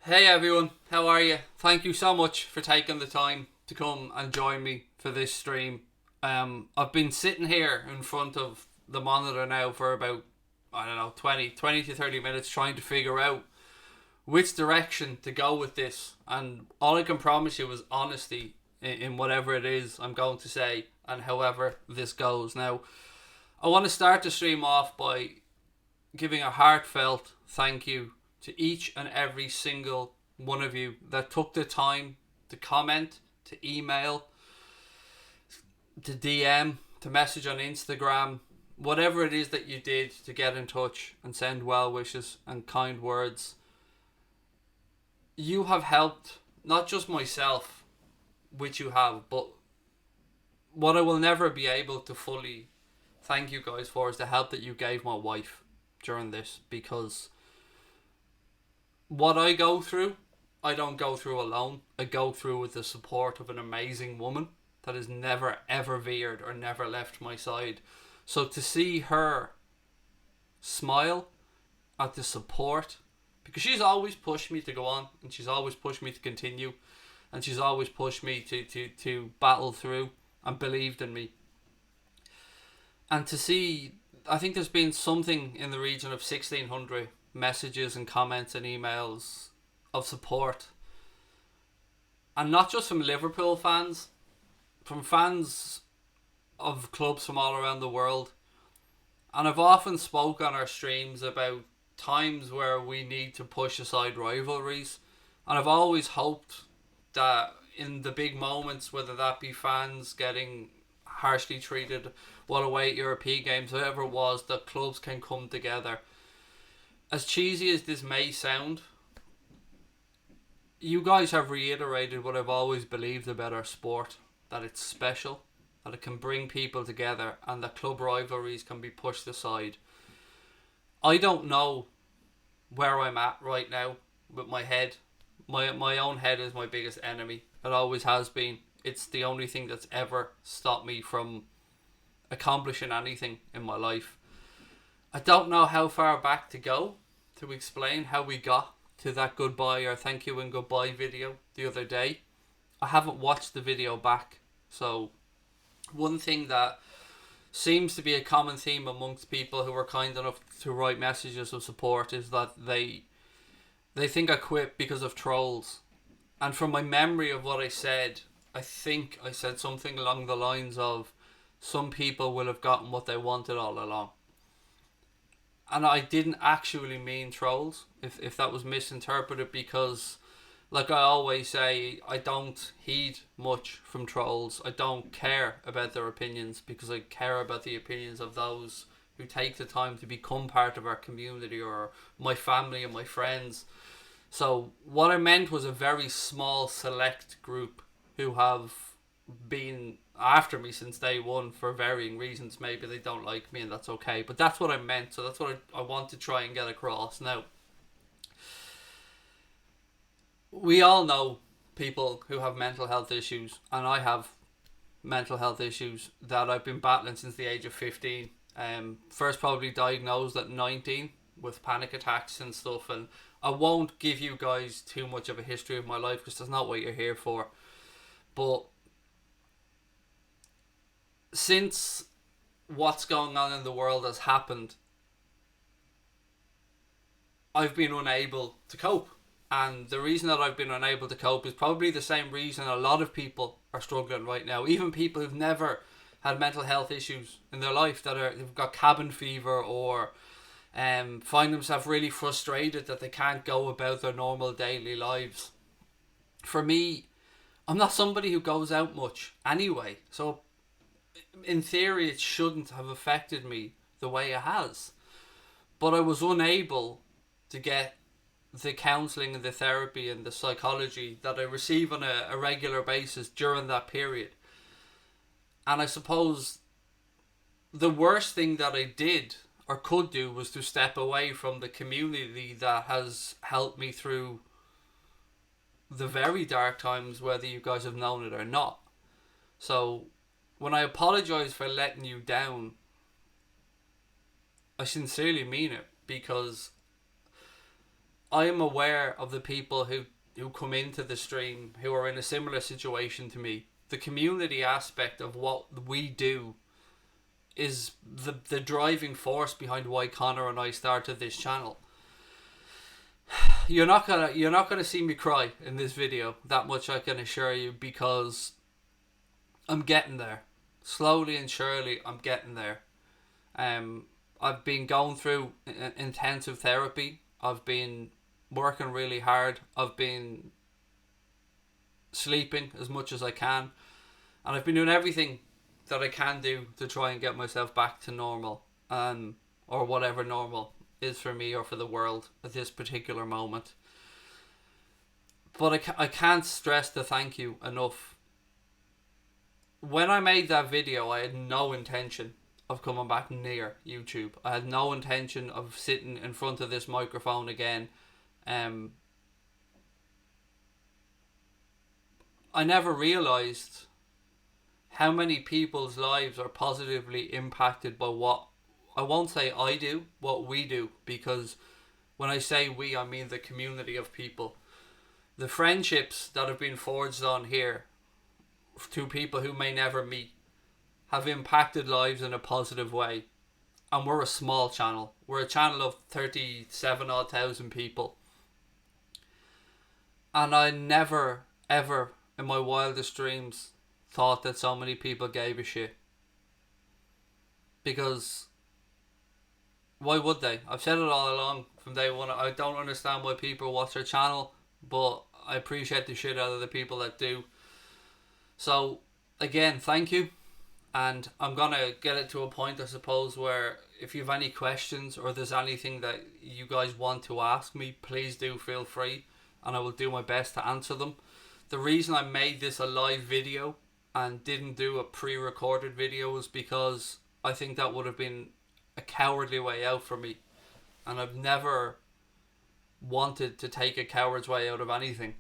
Hey everyone, how are you? Thank you so much for taking the time to come and join me for this stream. I've been sitting here in front of the monitor now for about, I don't know, 20 to 30 minutes trying to figure out which direction to go with this. And all I can promise you is honesty in whatever it is I'm going to say and however this goes. Now, I want to start the stream off by giving a heartfelt thank you to each and every single one of you that took the time to comment, to email, to DM, to message on Instagram, whatever it is that you did to get in touch and send well wishes and kind words. You have helped not just myself, which you have, but what I will never be able to fully thank you guys for is the help that you gave my wife during this, because what I go through, I don't go through alone. I go through with the support of an amazing woman that has never ever veered or never left my side. So to see her smile at the support, because she's always pushed me to go on, and she's always pushed me to continue, and she's always pushed me to battle through and believed in me. And to see, I think there's been something in the region of 1,600 messages and comments and emails of support, and not just from Liverpool fans, from fans of clubs from all around the world. And I've often spoke on our streams about times where we need to push aside rivalries, and I've always hoped that in the big moments, whether that be fans getting harshly treated while away at European games, whatever it was, that clubs can come together. As cheesy as this may sound, you guys have reiterated what I've always believed about our sport, that it's special, that it can bring people together, and that club rivalries can be pushed aside. I don't know where I'm at right now with my head. My own head is my biggest enemy. It always has been. It's the only thing that's ever stopped me from accomplishing anything in my life. I don't know how far back to go to explain how we got to that goodbye or thank you and goodbye video the other day. I haven't watched the video back. So one thing that seems to be a common theme amongst people who are kind enough to write messages of support is that they think I quit because of trolls. And from my memory of what I said, I think I said something along the lines of, some people will have gotten what they wanted all along. And I didn't actually mean trolls, if that was misinterpreted, because like I always say, I don't heed much from trolls. I don't care about their opinions, because I care about the opinions of those who take the time to become part of our community or my family and my friends. So what I meant was a very small select group who have been after me since day one for varying reasons. Maybe they don't like me, and that's okay, but that's what I meant. So that's what I want to try and get across. Now, we all know people who have mental health issues, and I have mental health issues that I've been battling since the age of 15. First probably diagnosed at 19 with panic attacks and stuff, and I won't give you guys too much of a history of my life because that's not what you're here for. But since what's going on in the world has happened, I've been unable to cope. And the reason that I've been unable to cope is probably the same reason a lot of people are struggling right now. Even people who've never had mental health issues in their life, they've got cabin fever, or find themselves really frustrated that they can't go about their normal daily lives. For me, I'm not somebody who goes out much anyway, so in theory it shouldn't have affected me the way it has. But I was unable to get the counselling and the therapy and the psychology that I receive on a regular basis during that period. And I suppose the worst thing that I did or could do was to step away from the community that has helped me through the very dark times, whether you guys have known it or not. So when I apologise for letting you down, I sincerely mean it, because I am aware of the people who come into the stream who are in a similar situation to me. The community aspect of what we do is the driving force behind why Connor and I started this channel. You're not gonna see me cry in this video, that much I can assure you, because I'm getting there. Slowly and surely I'm getting there. I've been going through intensive therapy. I've been working really hard. I've been sleeping as much as I can, and I've been doing everything that I can do to try and get myself back to normal, or whatever normal is for me or for the world at this particular moment. But I can't stress the thank you enough. When I made that video, I had no intention of coming back near YouTube. I had no intention of sitting in front of this microphone again. I never realised how many people's lives are positively impacted by what, I won't say I do, what we do, because when I say we, I mean the community of people. The friendships that have been forged on here to people who may never meet have impacted lives in a positive way. And we're a small channel. We're a channel of 37 odd thousand people. And I never, ever in my wildest dreams thought that so many people gave a shit. Because why would they? I've said it all along from day one. I don't understand why people watch our channel, but I appreciate the shit out of the people that do. So again, thank you. And I'm gonna get it to a point, I suppose, where if you have any questions or there's anything that you guys want to ask me, please do feel free, and I will do my best to answer them. The reason I made this a live video and didn't do a pre-recorded video was because I think that would have been a cowardly way out for me, and I've never wanted to take a coward's way out of anything.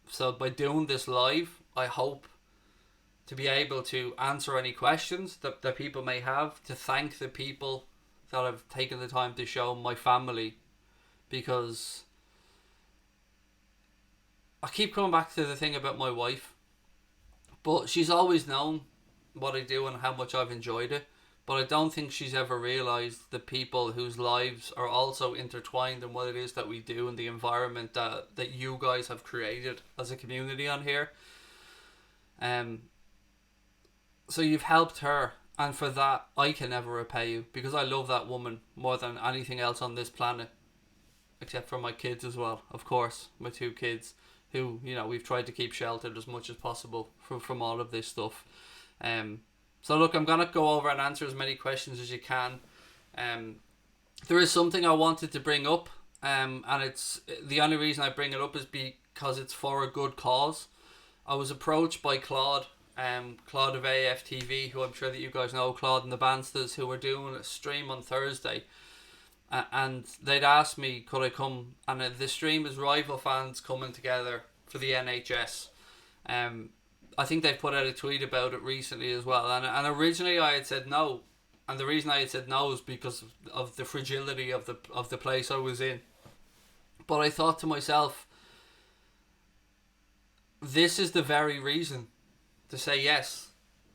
So by doing this live, I hope to be able to answer any questions that people may have, to thank the people that have taken the time to show my family, because I keep coming back to the thing about my wife, but she's always known what I do and how much I've enjoyed it, but I don't think she's ever realised the people whose lives are also intertwined in what it is that we do and the environment that you guys have created as a community on here. So you've helped her, and for that I can never repay you, because I love that woman more than anything else on this planet, except for my kids as well, of course, my two kids, who, you know, we've tried to keep sheltered as much as possible from all of this stuff. So look, I'm gonna go over and answer as many questions as you can. There is something I wanted to bring up, and it's the only reason I bring it up is because it's for a good cause. I was approached by Claude of AFTV, who I'm sure that you guys know, Claude and the Bansters, who were doing a stream on Thursday, and they'd asked me could I come, and the stream is rival fans coming together for the NHS. I think they put out a tweet about it recently as well, and originally I had said no, and the reason I had said no is because of the fragility of the place I was in. But I thought to myself, this is the very reason to say yes,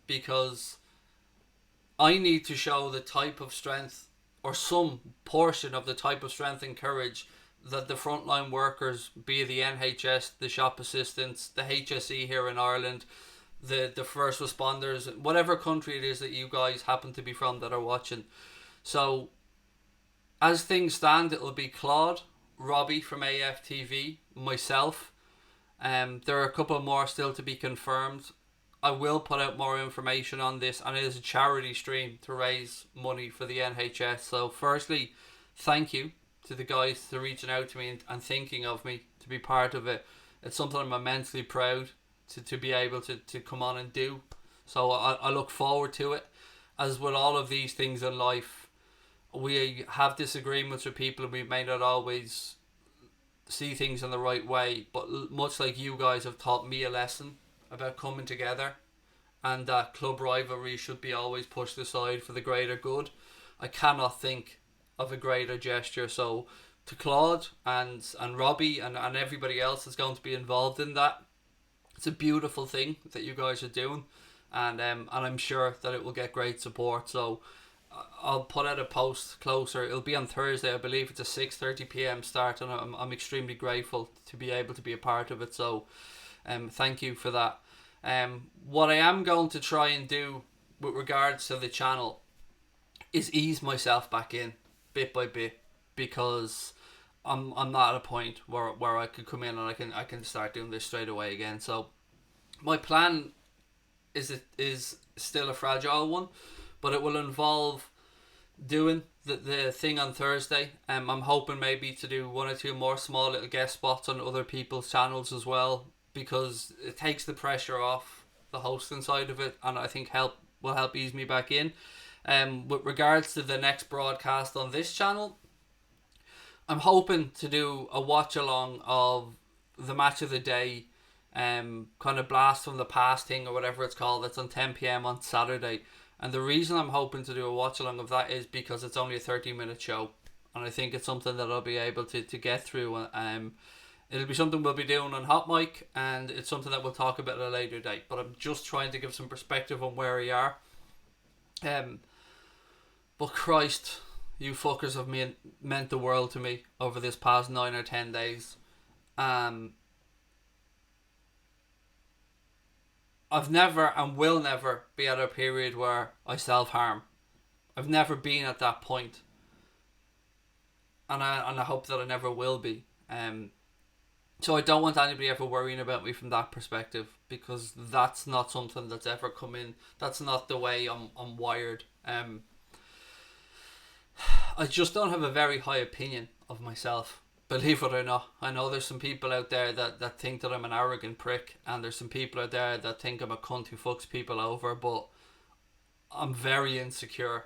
because I need to show the type of strength, or some portion of the type of strength and courage, that the frontline workers, be it the NHS, the shop assistants, the HSE here in Ireland, the first responders, whatever country it is that you guys happen to be from that are watching. So as things stand, it'll be Claude, Robbie from AFTV, myself. There are a couple more still to be confirmed. I will put out more information on this, and it is a charity stream to raise money for the NHS. So firstly, thank you to the guys for reaching out to me and thinking of me to be part of it. It's something I'm immensely proud to be able to come on and do. So I look forward to it. As with all of these things in life, we have disagreements with people and we may not always see things in the right way, but much like you guys have taught me a lesson about coming together, and that club rivalry should be always pushed aside for the greater good, I cannot think of a greater gesture. So to Claude and Robbie and everybody else that's going to be involved in that. It's a beautiful thing that you guys are doing, and I'm sure that it will get great support. So I'll put out a post closer. It'll be on Thursday, I believe. It's a 6:30 p.m. start, and I'm extremely grateful to be able to be a part of it. So thank you for that. What I am going to try and do with regards to the channel is ease myself back in bit by bit, because I'm not at a point where I could come in and I can start doing this straight away again. So my plan is still a fragile one, but it will involve doing the thing on Thursday. I'm hoping maybe to do one or two more small little guest spots on other people's channels as well, because it takes the pressure off the hosting side of it, and I think will help ease me back in. With regards to the next broadcast on this channel, I'm hoping to do a watch along of the match of the day, kind of blast from the past thing or whatever it's called. It's on 10 p.m. on Saturday, and the reason I'm hoping to do a watch along of that is because it's only a 30-minute show, and I think it's something that I'll be able to get through. It'll be something we'll be doing on Hot Mic, and it's something that we'll talk about at a later date, but I'm just trying to give some perspective on where we are. But Christ, you fuckers have meant the world to me over this past 9 or 10 days. I've never and will never be at a period where I self-harm. I've never been at that point. And I hope that I never will be. So I don't want anybody ever worrying about me from that perspective, because that's not something that's ever come in. That's not the way I'm wired. I just don't have a very high opinion of myself, believe it or not. I know there's some people out there that think that I'm an arrogant prick, and there's some people out there that think I'm a cunt who fucks people over, but I'm very insecure,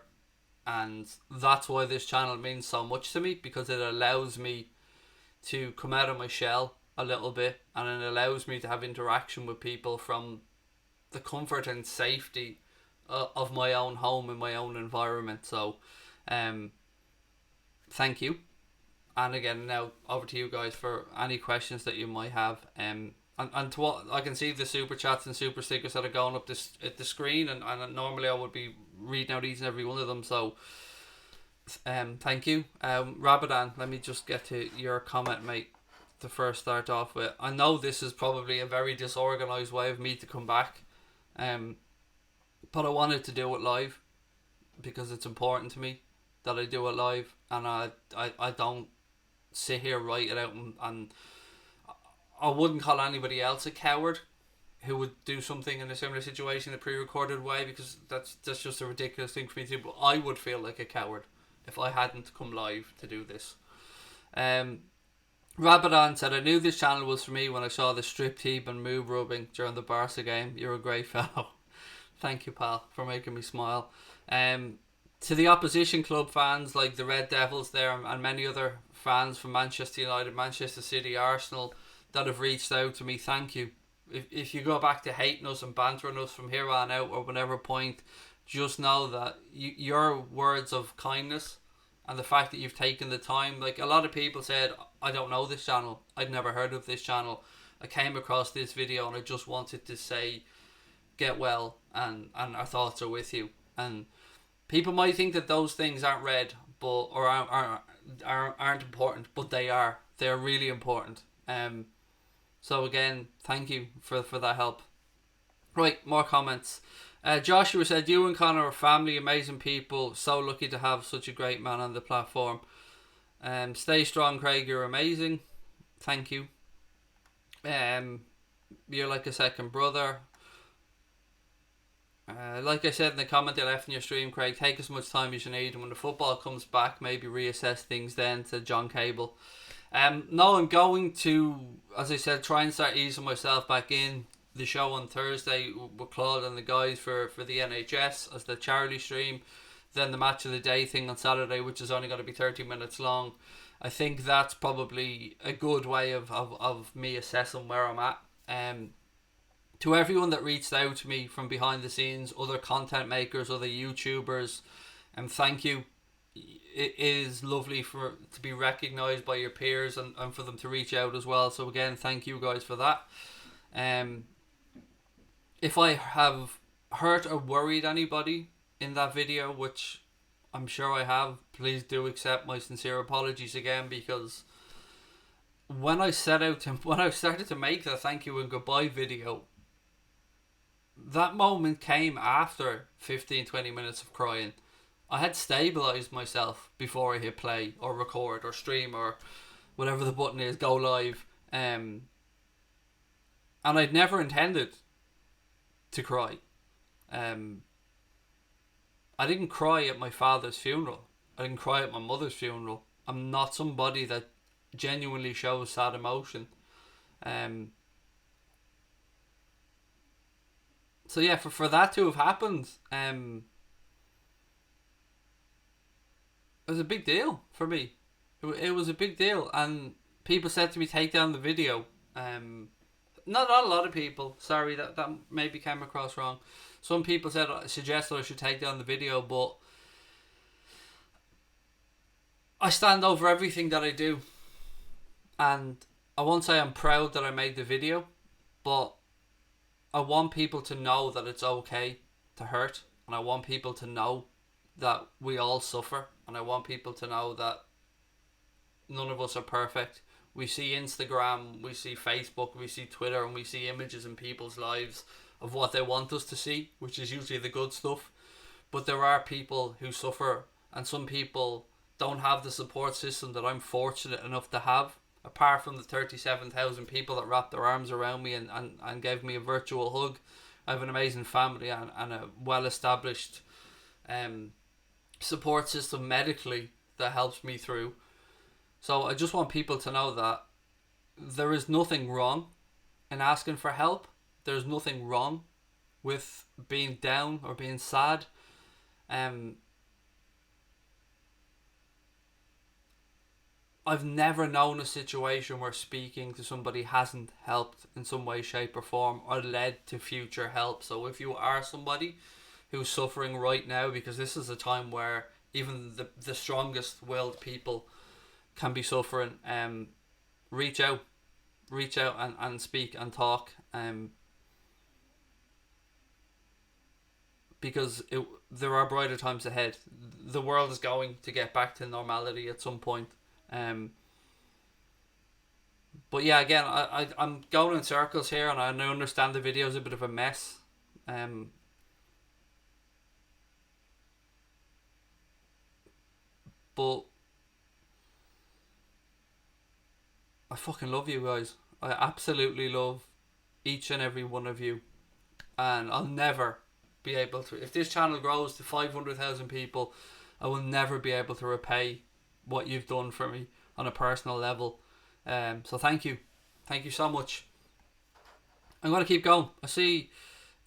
and that's why this channel means so much to me, because it allows me to come out of my shell a little bit, and it allows me to have interaction with people from the comfort and safety of my own home and my own environment. So thank you, and again, now over to you guys for any questions that you might have. And to what I can see, the super chats and super stickers that are going up at the screen, and normally I would be reading out each and every one of them. So thank you. Rabadan, let me just get to your comment, mate, to first start off with. I know this is probably a very disorganized way of me to come back, but I wanted to do it live because it's important to me that I do it live, and I don't sit here, write it out, and I wouldn't call anybody else a coward who would do something in a similar situation in a pre-recorded way, because that's just a ridiculous thing for me to do. But I would feel like a coward if I hadn't come live to do this. Rabadan said, I knew this channel was for me when I saw the strip teep and moob rubbing during the Barca game. You're a great fellow. Thank you, pal, for making me smile. To the opposition club fans like the Red Devils there, and many other fans from Manchester United, Manchester City, Arsenal that have reached out to me, thank you. If you go back to hating us and bantering us from here on out or whatever point, just know that your words of kindness and the fact that you've taken the time, like a lot of people said, I don't know this channel, I'd never heard of this channel, I came across this video and I just wanted to say get well, and our thoughts are with you. And people might think that those things aren't read, but or aren't important, but they are. They're really important. So again, thank you for that help. Right, more comments. Joshua said, you and Connor are family, amazing people, so lucky to have such a great man on the platform. Stay strong, Craig, you're amazing. Thank you. You're like a second brother. Like I said in the comment I left in your stream, Craig, take as much time as you need, and when the football comes back, maybe reassess things then, to John Cable. No, I'm going to, as I said, try and start easing myself back in. The show on Thursday with Claude and the guys for the NHS as the charity stream, then the match of the day thing on Saturday, which is only going to be 30 minutes long. I think that's probably a good way of me assessing where I'm at. To everyone that reached out to me from behind the scenes, other content makers, other YouTubers, thank you. it is lovely to be recognised by your peers, and for them to reach out as well. So again, thank you guys for that. If I have hurt or worried anybody in that video, which I'm sure I have, please do accept my sincere apologies again, because when I started to make the thank you and goodbye video, that moment came after 15-20 minutes of crying. I had stabilised myself before I hit play or record or stream or whatever the button is, go live. And I'd never intended to cry. I didn't cry at my father's funeral. I didn't cry at my mother's funeral. I'm not somebody that genuinely shows sad emotion. So yeah, for that to have happened, it was a big deal for me. It was a big deal, and people said to me, take down the video. Not a lot of people. Sorry, that maybe came across wrong. Some people suggested I should take down the video, but I stand over everything that I do, and I won't say I'm proud that I made the video, but I want people to know that it's okay to hurt, and I want people to know that we all suffer, and I want people to know that none of us are perfect. We see Instagram, we see Facebook, we see Twitter, and we see images in people's lives of what they want us to see, which is usually the good stuff. But there are people who suffer, and some people don't have the support system that I'm fortunate enough to have. Apart from the 37,000 people that wrapped their arms around me and gave me a virtual hug, I have an amazing family and a well-established support system medically that helps me through. So I just want people to know that there is nothing wrong in asking for help. There's nothing wrong with being down or being sad. I've never known a situation where speaking to somebody hasn't helped in some way, shape or form, or led to future help. So if you are somebody who's suffering right now, because this is a time where even the strongest willed people can be suffering, reach out and speak and talk, because there are brighter times ahead. The world is going to get back to normality at some point. But yeah, again, I'm going in circles here, and I understand the video is a bit of a mess. But I fucking love you guys. I absolutely love each and every one of you, and I'll never be able to, if this channel grows to 500,000 people, I will never be able to repay what you've done for me on a personal level. So thank you so much. I'm going to keep going. I see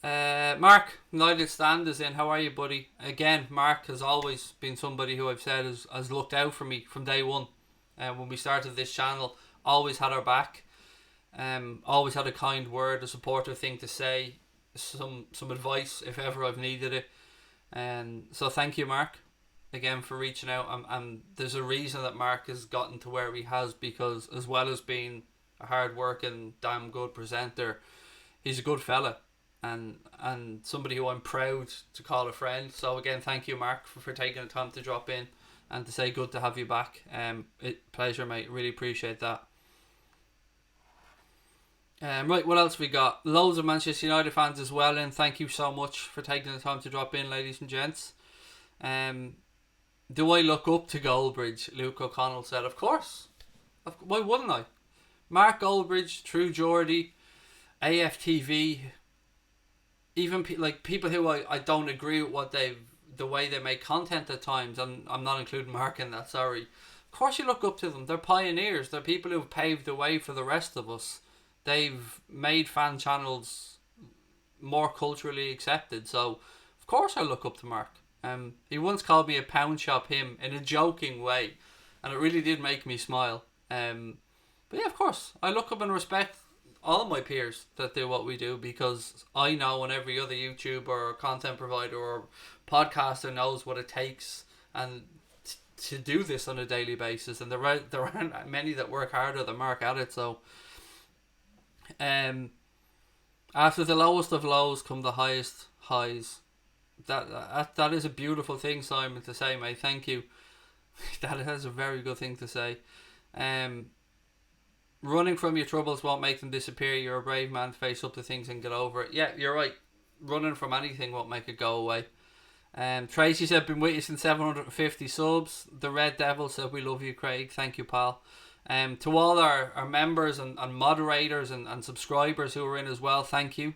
Mark United Stand is in. How are you, buddy? Again, Mark has always been somebody who I've said has looked out for me from day one. When we started this channel, always had our back, always had a kind word, a supportive thing to say, some advice if ever I've needed it. And so thank you, Mark, again, for reaching out. And there's a reason that Mark has gotten to where he has, because as well as being a hard working, damn good presenter, he's a good fella and somebody who I'm proud to call a friend. So again, thank you, Mark, for taking the time to drop in and to say good to have you back. Pleasure, mate. Really appreciate that. Right, what else we got? Loads of Manchester United fans as well, and thank you so much for taking the time to drop in, ladies and gents. Do I look up to Goldbridge? Luke O'Connell said, of course. Why wouldn't I? Mark Goldbridge, True Geordie, AFTV, even people who I don't agree with the way they make content at times, and I'm not including Mark in that, sorry. Of course you look up to them. They're pioneers. They're people who've paved the way for the rest of us. They've made fan channels more culturally accepted, so of course I look up to Mark. He once called me a pound shop him in a joking way, and it really did make me smile. But yeah, of course I look up and respect all my peers that do what we do, because I know, and every other YouTuber or content provider or podcaster knows what it takes, and to do this on a daily basis, and there aren't many that work harder than Mark at it. So, after the lowest of lows come the highest highs. That is a beautiful thing, Simon, to say, mate. Thank you. That is a very good thing to say. Running from your troubles won't make them disappear. You're a brave man to face up to things and get over it. Yeah, you're right. Running from anything won't make it go away. Tracy said, been with you since 750 subs. The Red Devil said, we love you, Craig. Thank you, pal. To all our members and moderators and subscribers who are in as well, thank you.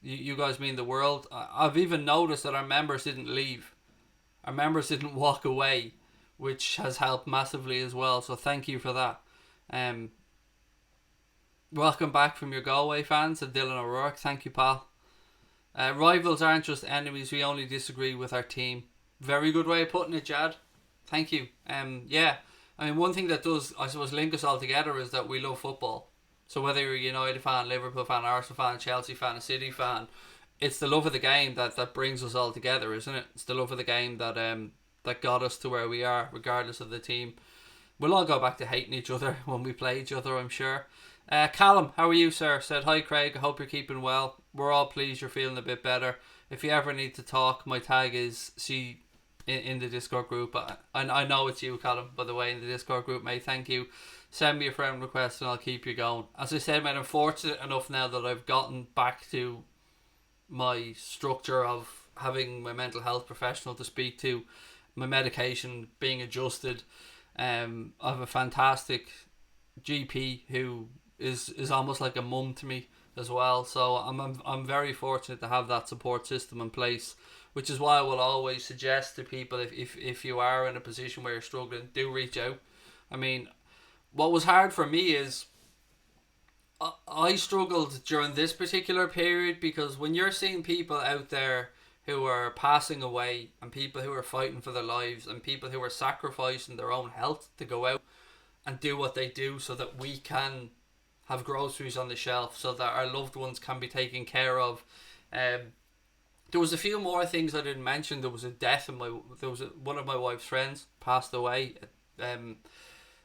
You guys mean the world. I've even noticed that our members didn't leave. Our members didn't walk away, which has helped massively as well. So thank you for that. Welcome back from your Galway fans, said Dylan O'Rourke. Thank you, pal. Rivals aren't just enemies. We only disagree with our team. Very good way of putting it, Jad. Thank you. Yeah. I mean, one thing that does, I suppose, link us all together is that we love football. So whether you're a United fan, Liverpool fan, Arsenal fan, Chelsea fan, a City fan, it's the love of the game that brings us all together, isn't it? It's the love of the game that that got us to where we are, regardless of the team. We'll all go back to hating each other when we play each other, I'm sure. Callum, how are you, sir? Said, hi Craig, I hope you're keeping well. We're all pleased you're feeling a bit better. If you ever need to talk, my tag is C in the Discord group. I know it's you, Callum, by the way, in the Discord group, mate. Thank you. Send me a friend request and I'll keep you going. As I said, mate, I'm fortunate enough now that I've gotten back to my structure of having my mental health professional to speak to, my medication being adjusted. I have a fantastic GP who is almost like a mum to me as well. So I'm very fortunate to have that support system in place, which is why I will always suggest to people, if you are in a position where you're struggling, do reach out. I mean, what was hard for me is I struggled during this particular period, because when you're seeing people out there who are passing away and people who are fighting for their lives and people who are sacrificing their own health to go out and do what they do so that we can have groceries on the shelf, so that our loved ones can be taken care of. There was a few more things I didn't mention. There was a death in one of my wife's friends passed away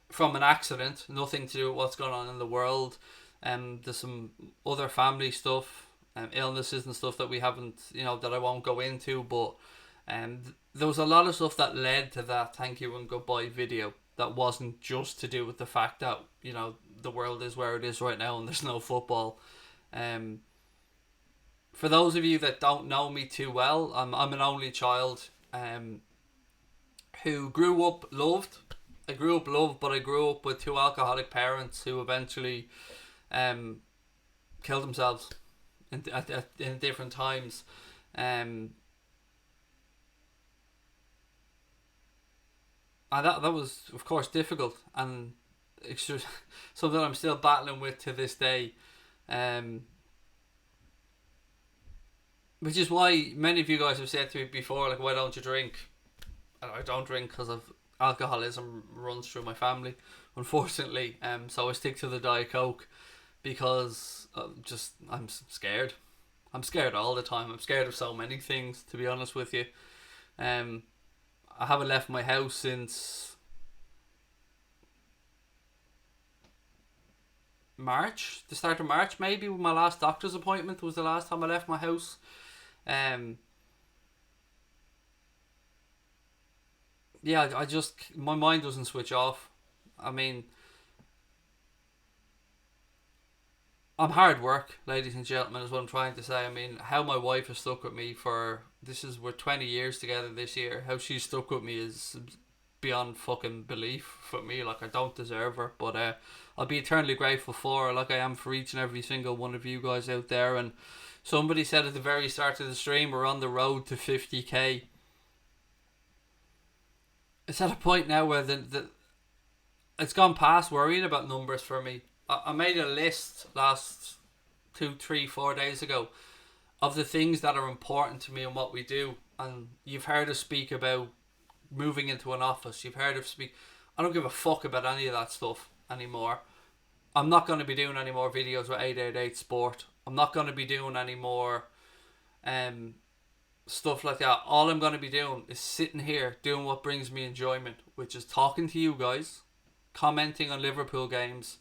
from an accident, nothing to do with what's going on in the world. There's some other family stuff, illnesses and stuff that we haven't, that I won't go into, but there was a lot of stuff that led to that thank you and goodbye video that wasn't just to do with the fact that, the world is where it is right now and there's no football. For those of you that don't know me too well, I'm an only child who grew up loved. I grew up loved, but I grew up with two alcoholic parents who eventually killed themselves in different times. And that was, of course, difficult, and it's just something I'm still battling with to this day. Which is why many of you guys have said to me before, like, why don't you drink? And I don't drink because of alcoholism runs through my family, unfortunately. So I stick to the Diet Coke because I'm scared. I'm scared all the time. I'm scared of so many things, to be honest with you. I haven't left my house since March, the start of March, maybe. My last doctor's appointment was the last time I left my house. Yeah, I just, my mind doesn't switch off. I mean, I'm hard work, ladies and gentlemen, is what I'm trying to say. I mean, how my wife has stuck with me we're 20 years together this year. How she's stuck with me is beyond fucking belief for me. Like, I don't deserve her, but I'll be eternally grateful for her, like I am for each and every single one of you guys out there. And somebody said at the very start of the stream, we're on the road to 50k. It's at a point now where it's gone past worrying about numbers for me. I made a list last 2, 3, 4 days ago of the things that are important to me and what we do. And you've heard us speak about moving into an office. You've heard us speak. I don't give a fuck about any of that stuff anymore. I'm not going to be doing any more videos with 888 Sport. I'm not going to be doing any more stuff like that, all I'm going to be doing is sitting here doing what brings me enjoyment, which is talking to you guys, commenting on Liverpool games,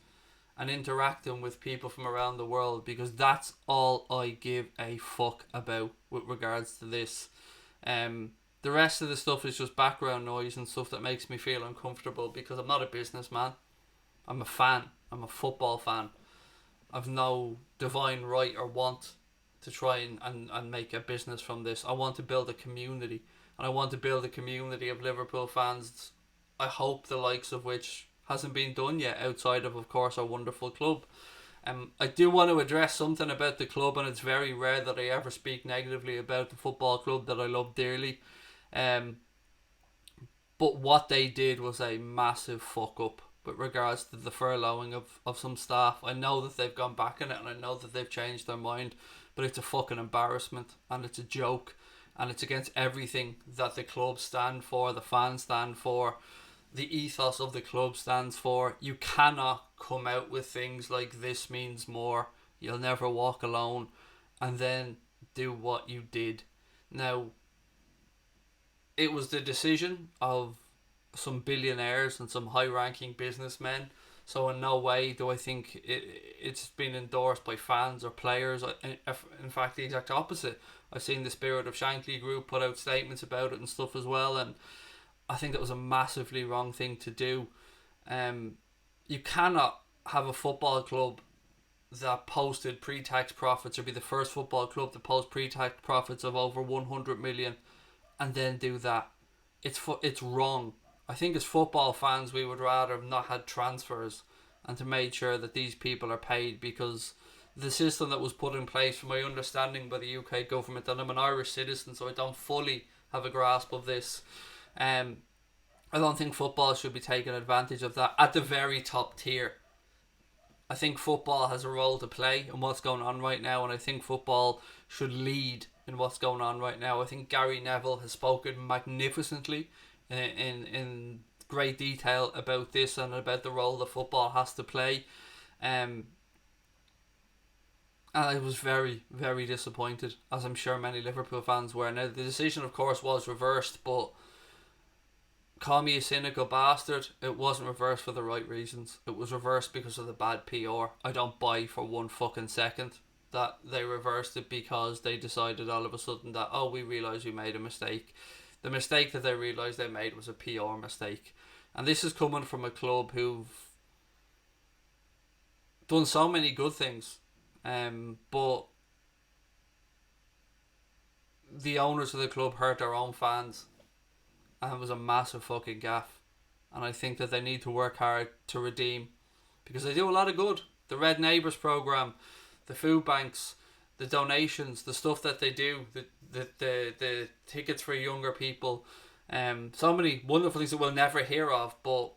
and interacting with people from around the world, because that's all I give a fuck about with regards to this. The rest of the stuff is just background noise and stuff that makes me feel uncomfortable, because I'm not a businessman. I'm a fan. I'm a football fan. I've no divine right or want to try and make a business from this. I want to build a community, and I want to build a community of Liverpool fans, I hope the likes of which hasn't been done yet, outside of course, our wonderful club. I do want to address something about the club, and it's very rare that I ever speak negatively about the football club that I love dearly. But what they did was a massive fuck up with regards to the furloughing of some staff. I know that they've gone back in it, and I know that they've changed their mind, but it's a fucking embarrassment, and it's a joke, and it's against everything that the club stand for, the fans stand for, the ethos of the club stands for. You cannot come out with things like "this means more," "you'll never walk alone," and then do what you did. Now, it was the decision of some billionaires and some high-ranking businessmen, so in no way do I think it's been endorsed by fans or players. In fact, the exact opposite. I've seen the Spirit of Shankly group put out statements about it and stuff as well, and I think that was a massively wrong thing to do. You cannot have a football club that posted pre-tax profits, or be the first football club to post pre-tax profits of over 100 million, and then do that. It's wrong. I think as football fans, we would rather have not had transfers and to make sure that these people are paid, because the system that was put in place, from my understanding, by the UK government, and I'm an Irish citizen, so I don't fully have a grasp of this. I don't think football should be taking advantage of that at the very top tier. I think football has a role to play in what's going on right now, and I think football should lead in what's going on right now. I think Gary Neville has spoken magnificently in great detail about this and about the role that football has to play. And I was very, very disappointed, as I'm sure many Liverpool fans were. Now, the decision, of course, was reversed, but call me a cynical bastard, it wasn't reversed for the right reasons. It was reversed because of the bad PR. I don't buy for one fucking second that they reversed it because they decided all of a sudden that, oh, we realise we made a mistake. The mistake that they realised they made was a PR mistake. And this is coming from a club who've done so many good things. But the owners of the club hurt their own fans, and it was a massive fucking gaffe. And I think that they need to work hard to redeem, because they do a lot of good. The Red Neighbours programme, the food banks, the donations, the stuff that they do, the tickets for younger people, so many wonderful things that we'll never hear of. But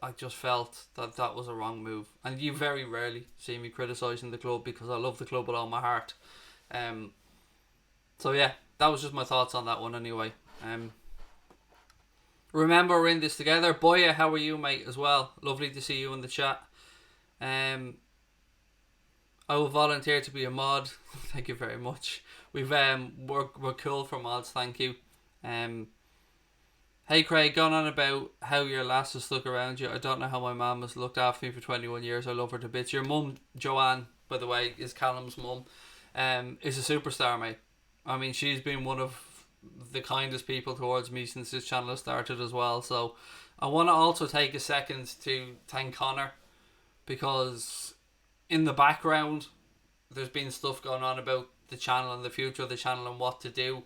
I just felt that that was a wrong move, and you very rarely see me criticising the club, because I love the club with all my heart. So yeah, that was just my thoughts on that one anyway. Remember, we're in this together. Boya, how are you, mate, as well? Lovely to see you in the chat. I will volunteer to be a mod. Thank you very much. We're cool for mods, thank you. Hey Craig, gone on about how your lass has stuck around you. I don't know how my mum has looked after me for 21 years. I love her to bits. Your mum, Joanne, by the way, is Callum's mum, is a superstar, mate. I mean, she's been one of the kindest people towards me since this channel has started as well. So I want to also take a second to thank Connor, because in the background there's been stuff going on about the channel and the future of the channel and what to do,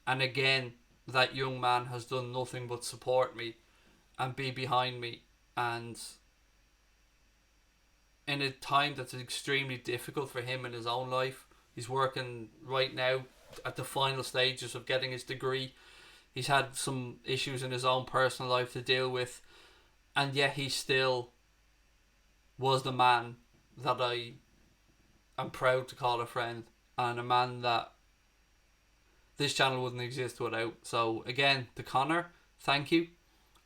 and again, that young man has done nothing but support me and be behind me. And in a time that's extremely difficult for him in his own life, he's working right now at the final stages of getting his degree. He's had some issues in his own personal life to deal with, and yet he still was the man that I am proud to call a friend, and a man that this channel wouldn't exist without. So again, to Connor, thank you.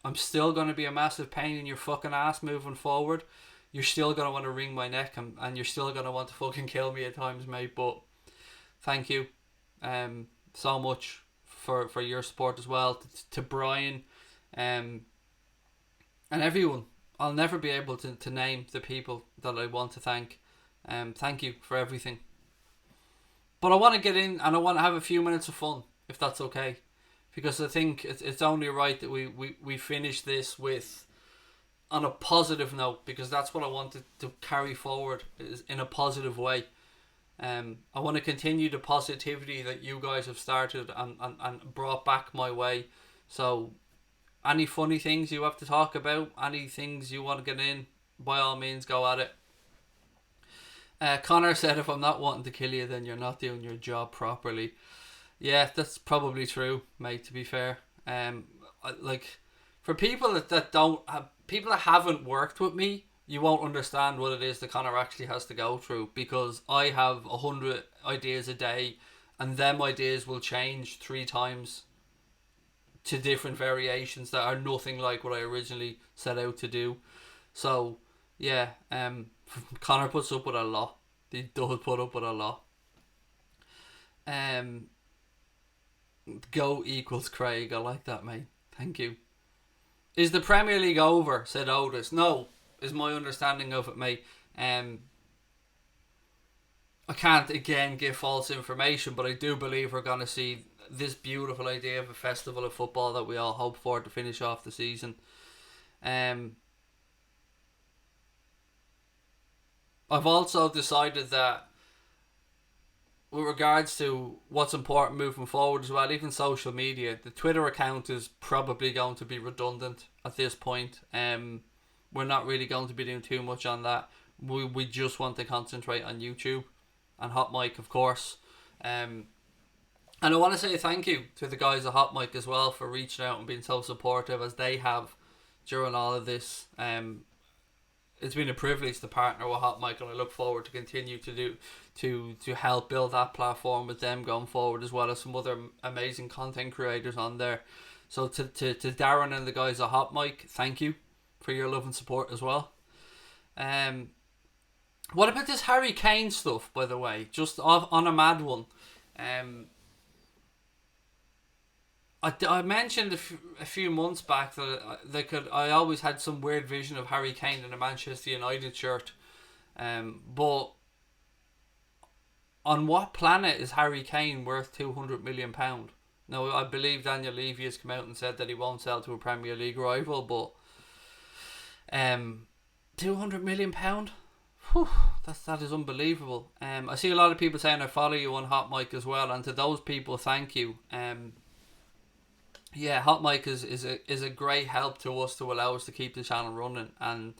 I'm still going to be a massive pain in your fucking ass moving forward. You're still going to want to wring my neck, and you're still going to want to fucking kill me at times, mate, but thank you. so much for your support as well. To Brian, and everyone. I'll never be able to name the people that I want to thank. Thank you for everything. But I want to get in and I want to have a few minutes of fun, if that's okay. Because I think it's only right that we finish this with on a positive note, because that's what I wanted to carry forward, is in a positive way. I want to continue the positivity that you guys have started and brought back my way. So any funny things you have to talk about, any things you want to get in, by all means go at it. Connor said, if I'm not wanting to kill you, then you're not doing your job properly. Yeah, that's probably true, mate, to be fair. Like, for people that don't have, people that haven't worked with me, you won't understand what it is that Connor actually has to go through, because I have 100 ideas a day and them ideas will change 3 times to different variations that are nothing like what I originally set out to do. So yeah, Connor puts up with a lot. He does put up with a lot. Go equals Craig. I like that, mate. Thank you. Is the Premier League over? Said Otis. No, is my understanding of it, mate. I can't again give false information, but I do believe we're going to see this beautiful idea of a festival of football that we all hope for to finish off the season. I've also decided that with regards to what's important moving forward as well, even social media, the Twitter account is probably going to be redundant at this point. We're not really going to be doing too much on that. We just want to concentrate on YouTube and Hot Mic, of course. And I want to say thank you to the guys at Hot Mic as well for reaching out and being so supportive as they have during all of this. It's been a privilege to partner with Hot Mic, and I look forward to continue to help build that platform with them going forward, as well as some other amazing content creators on there. So to Darren and the guys at Hot Mic, thank you for your love and support as well. What about this Harry Kane stuff, by the way? Just on a mad one. I mentioned a few months back that I always had some weird vision of Harry Kane in a Manchester United shirt. But on what planet is Harry Kane worth £200 million? Now, I believe Daniel Levy has come out and said that he won't sell to a Premier League rival, but £200 million? Whew, that is unbelievable. I see a lot of people saying I follow you on Hot Mic as well, and to those people, thank you. Yeah, Hot Mic is a great help to us to allow us to keep the channel running, and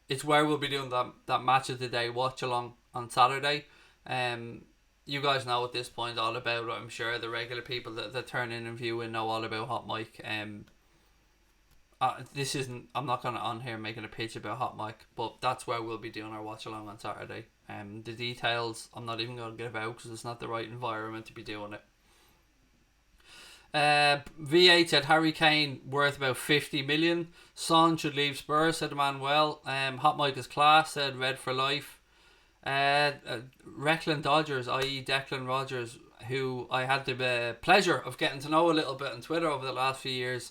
it's where we'll be doing that match of the day Watchalong on Saturday. You guys know at this point all about it. I'm sure the regular people that turn in and view and know all about Hot Mic. This isn't. I'm not gonna on here making a pitch about Hot Mic, but that's where we'll be doing our Watchalong on Saturday. The details I'm not even gonna give out because it's not the right environment to be doing it. V8 said Harry Kane worth about 50 million. Son should leave Spurs, said Manuel. Hot Mic is class, said Red for Life. Reckland Dodgers, i.e. Declan Rodgers, who I had the pleasure of getting to know a little bit on Twitter over the last few years.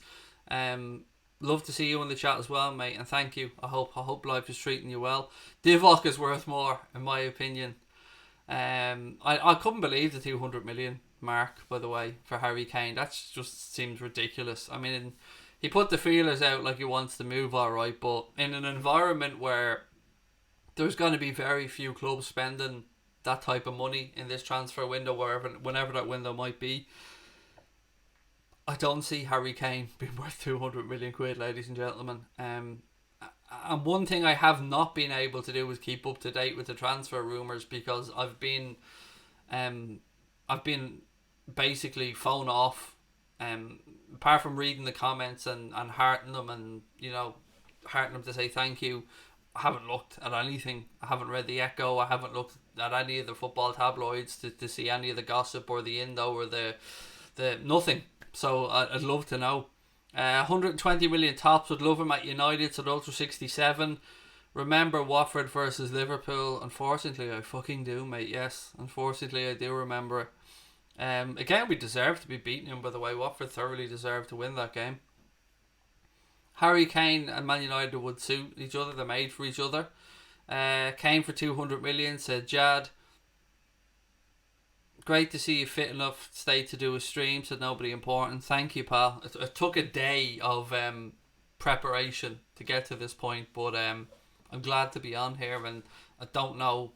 Love to see you in the chat as well, mate, and thank you. I hope life is treating you well. Divock is worth more, in my opinion. I couldn't believe the 200 million mark, by the way, for Harry Kane. That just seems ridiculous. I mean, he put the feelers out like he wants to move, alright, but in an environment where there's going to be very few clubs spending that type of money in this transfer window, whenever that window might be, I don't see Harry Kane being worth 200 million quid, ladies and gentlemen. And one thing I have not been able to do is keep up to date with the transfer rumours, because I've been basically phone off, apart from reading the comments and hearting them, and hearting them to say thank you. I haven't looked at anything. I haven't read the Echo. I haven't looked at any of the football tabloids to see any of the gossip or the Indo or the nothing. So I'd love to know. 120 million tops. Would love him at United. So Ultra 67. Remember Watford versus Liverpool? Unfortunately, I fucking do, mate. Yes, unfortunately, I do remember it. Again, we deserved to be beaten him, by the way. Watford thoroughly deserved to win that game. Harry Kane and Man United would suit each other. They're made for each other. Kane for 200 million, said Jad. Great to see you fit enough stay to do a stream, said nobody important. Thank you, pal. It took a day of preparation to get to this point, but I'm glad to be on here, and I don't know,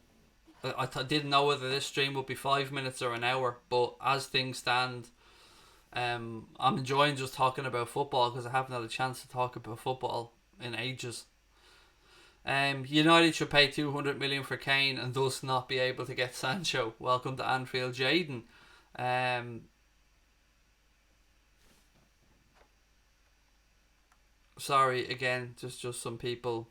I didn't know whether this stream would be 5 minutes or an hour, but as things stand, I'm enjoying just talking about football because I haven't had a chance to talk about football in ages. United should pay 200 million for Kane and thus not be able to get Sancho. Welcome to Anfield, Jadon. Sorry again, just some people.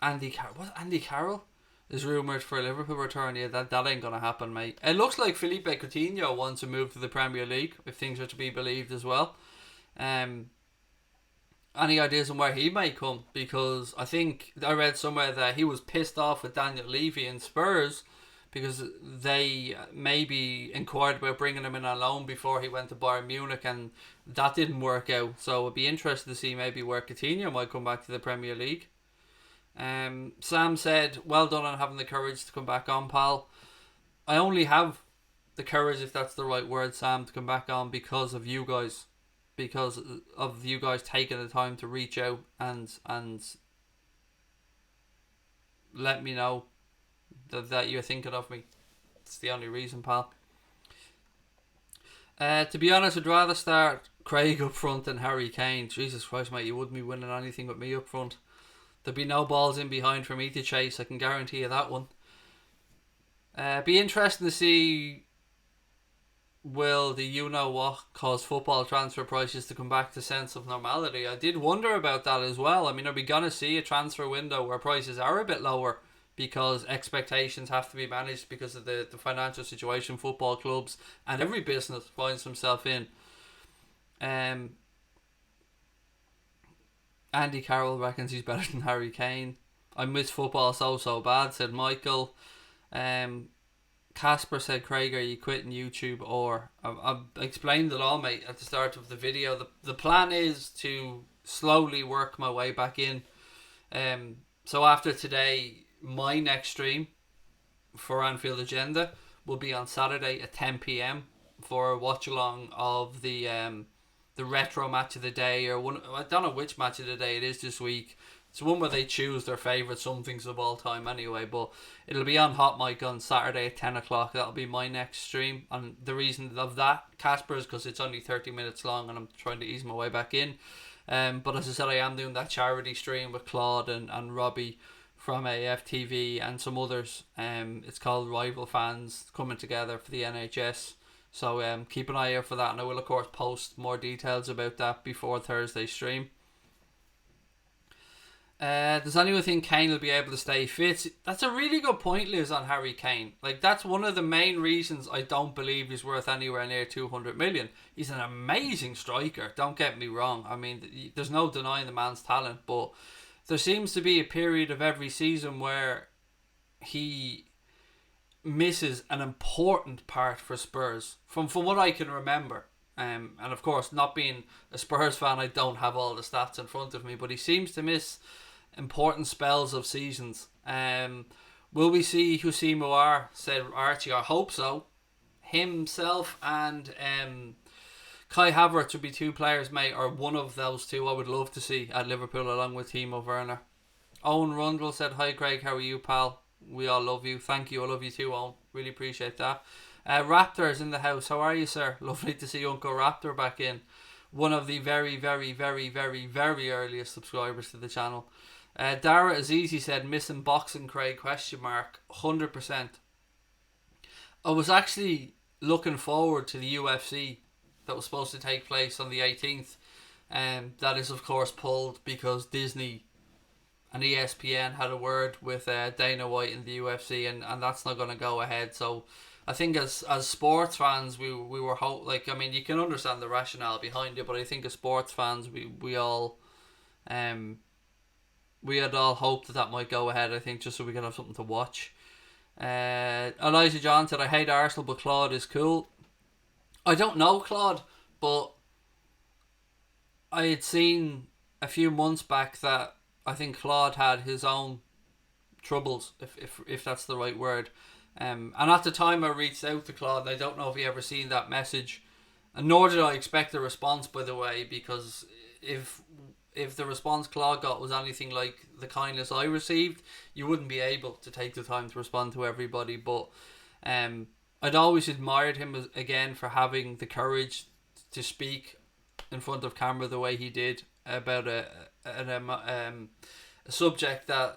Andy Carroll is rumoured for a Liverpool return. Yeah, that ain't gonna happen, mate. It looks like Felipe Coutinho wants to move to the Premier League, if things are to be believed as well. Any ideas on where he might come? Because I think I read somewhere that he was pissed off with Daniel Levy and Spurs because they maybe inquired about bringing him in on loan before he went to Bayern Munich, and that didn't work out. So it'd be interesting to see maybe where Coutinho might come back to the Premier League. Sam said, well done on having the courage to come back on, pal. I only have the courage, if that's the right word, Sam, to come back on because of you guys. Because of you guys taking the time to reach out and let me know that you're thinking of me. It's the only reason, pal. To be honest, I'd rather start Craig up front than Harry Kane. Jesus Christ, mate, you wouldn't be winning anything with me up front. There'd be no balls in behind for me to chase, I can guarantee you that one. Be interesting to see, will the you-know-what cause football transfer prices to come back to sense of normality? I did wonder about that as well. I mean, are we going to see a transfer window where prices are a bit lower because expectations have to be managed because of the financial situation football clubs and every business finds himself in? Andy Carroll reckons he's better than Harry Kane. I miss football so bad, said Michael. Casper said, Craig, are you quitting YouTube? Or I've explained it all, mate, at the start of the video. The plan is to slowly work my way back in. So after today, my next stream for Anfield Agenda will be on Saturday at 10 p.m. for a watch along of the retro match of the day, or one, I don't know which match of the day it is this week. It's one where they choose their favourite somethings of all time anyway, but it'll be on Hot Mic on Saturday at 10 o'clock. That'll be my next stream. And the reason of that, Casper, is because it's only 30 minutes long and I'm trying to ease my way back in. But as I said, I am doing that charity stream with Claude and Robbie from AFTV and some others. It's called Rival Fans Coming Together for the NHS. So keep an eye out for that, and I will of course post more details about that before Thursday's stream. Does anyone think Kane will be able to stay fit? That's a really good point, Liz, on Harry Kane. Like, that's one of the main reasons I don't believe he's worth anywhere near 200 million. He's an amazing striker, don't get me wrong. I mean, there's no denying the man's talent, but there seems to be a period of every season where he misses an important part for Spurs from what I can remember. And of course, not being a Spurs fan, I don't have all the stats in front of me, but he seems to miss important spells of seasons. Will we see Houssem Aouar, said Archie? I hope so. Himself and Kai Havertz would be two players, mate, or one of those two I would love to see at Liverpool along with Timo Werner. Owen Rundle said, hi Craig, how are you, pal? We all love you. Thank you. I love you too, Owen. Really appreciate that. Raptor is in the house. How are you, sir? Lovely to see Uncle Raptor back in. One of the very, very, very, very, very earliest subscribers to the channel. Dara Azizi said, missing boxing, Craig, question mark. 100%. I was actually looking forward to the UFC that was supposed to take place on the 18th. That is, of course, pulled because Disney and ESPN had a word with Dana White in the UFC, and that's not going to go ahead. So I think as sports fans, we were I mean, you can understand the rationale behind it, but I think as sports fans, we all we had all hoped that might go ahead. I think just so we can have something to watch. Elijah John said, I hate Arsenal, but Claude is cool. I don't know Claude, but I had seen a few months back that I think Claude had his own troubles, if that's the right word. And at the time I reached out to Claude, and I don't know if he ever seen that message, and nor did I expect a response, by the way, because if the response Claude got was anything like the kindness I received, you wouldn't be able to take the time to respond to everybody. But I'd always admired him again for having the courage to speak in front of camera the way he did about a subject that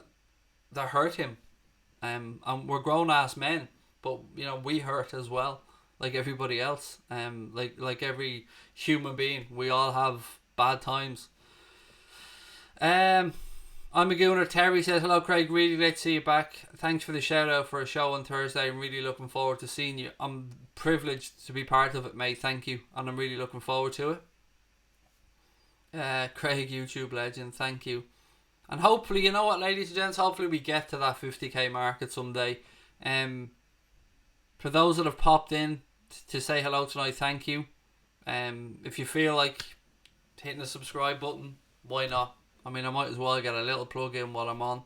hurt him. And we're grown ass men, but you know we hurt as well, like everybody else. Like every human being, we all have bad times. I'm a gooner. Terry says, hello Craig, really great to see you back. Thanks for the shout out for a show on Thursday. I'm really looking forward to seeing you. I'm privileged to be part of it, mate. Thank you, and I'm really looking forward to it. Craig, YouTube legend, thank you. And hopefully, you know what, ladies and gents, hopefully we get to that 50k market someday. For those that have popped in to say hello tonight, thank you. If you feel like hitting the subscribe button, why not? I mean, I might as well get a little plug in while I'm on.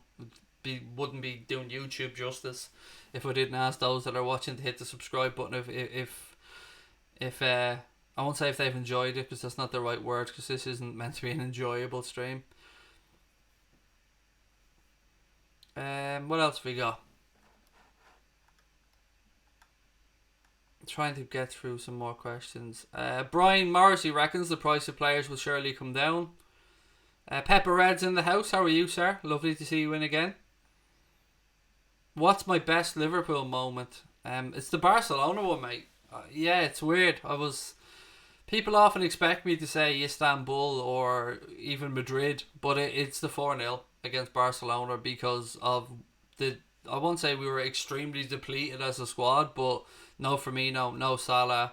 Wouldn't be doing YouTube justice if I didn't ask those that are watching to hit the subscribe button. If I won't say if they've enjoyed it, because that's not the right word, because this isn't meant to be an enjoyable stream. What else have we got? Trying to get through some more questions. Brian Morrissey reckons the price of players will surely come down. Pepper Red's in the house. How are you, sir? Lovely to see you in again. What's my best Liverpool moment? It's the Barcelona one, mate. Yeah, it's weird. People often expect me to say Istanbul or even Madrid, but it's the 4-0 against Barcelona because of I won't say we were extremely depleted as a squad, but no Firmino, no Salah,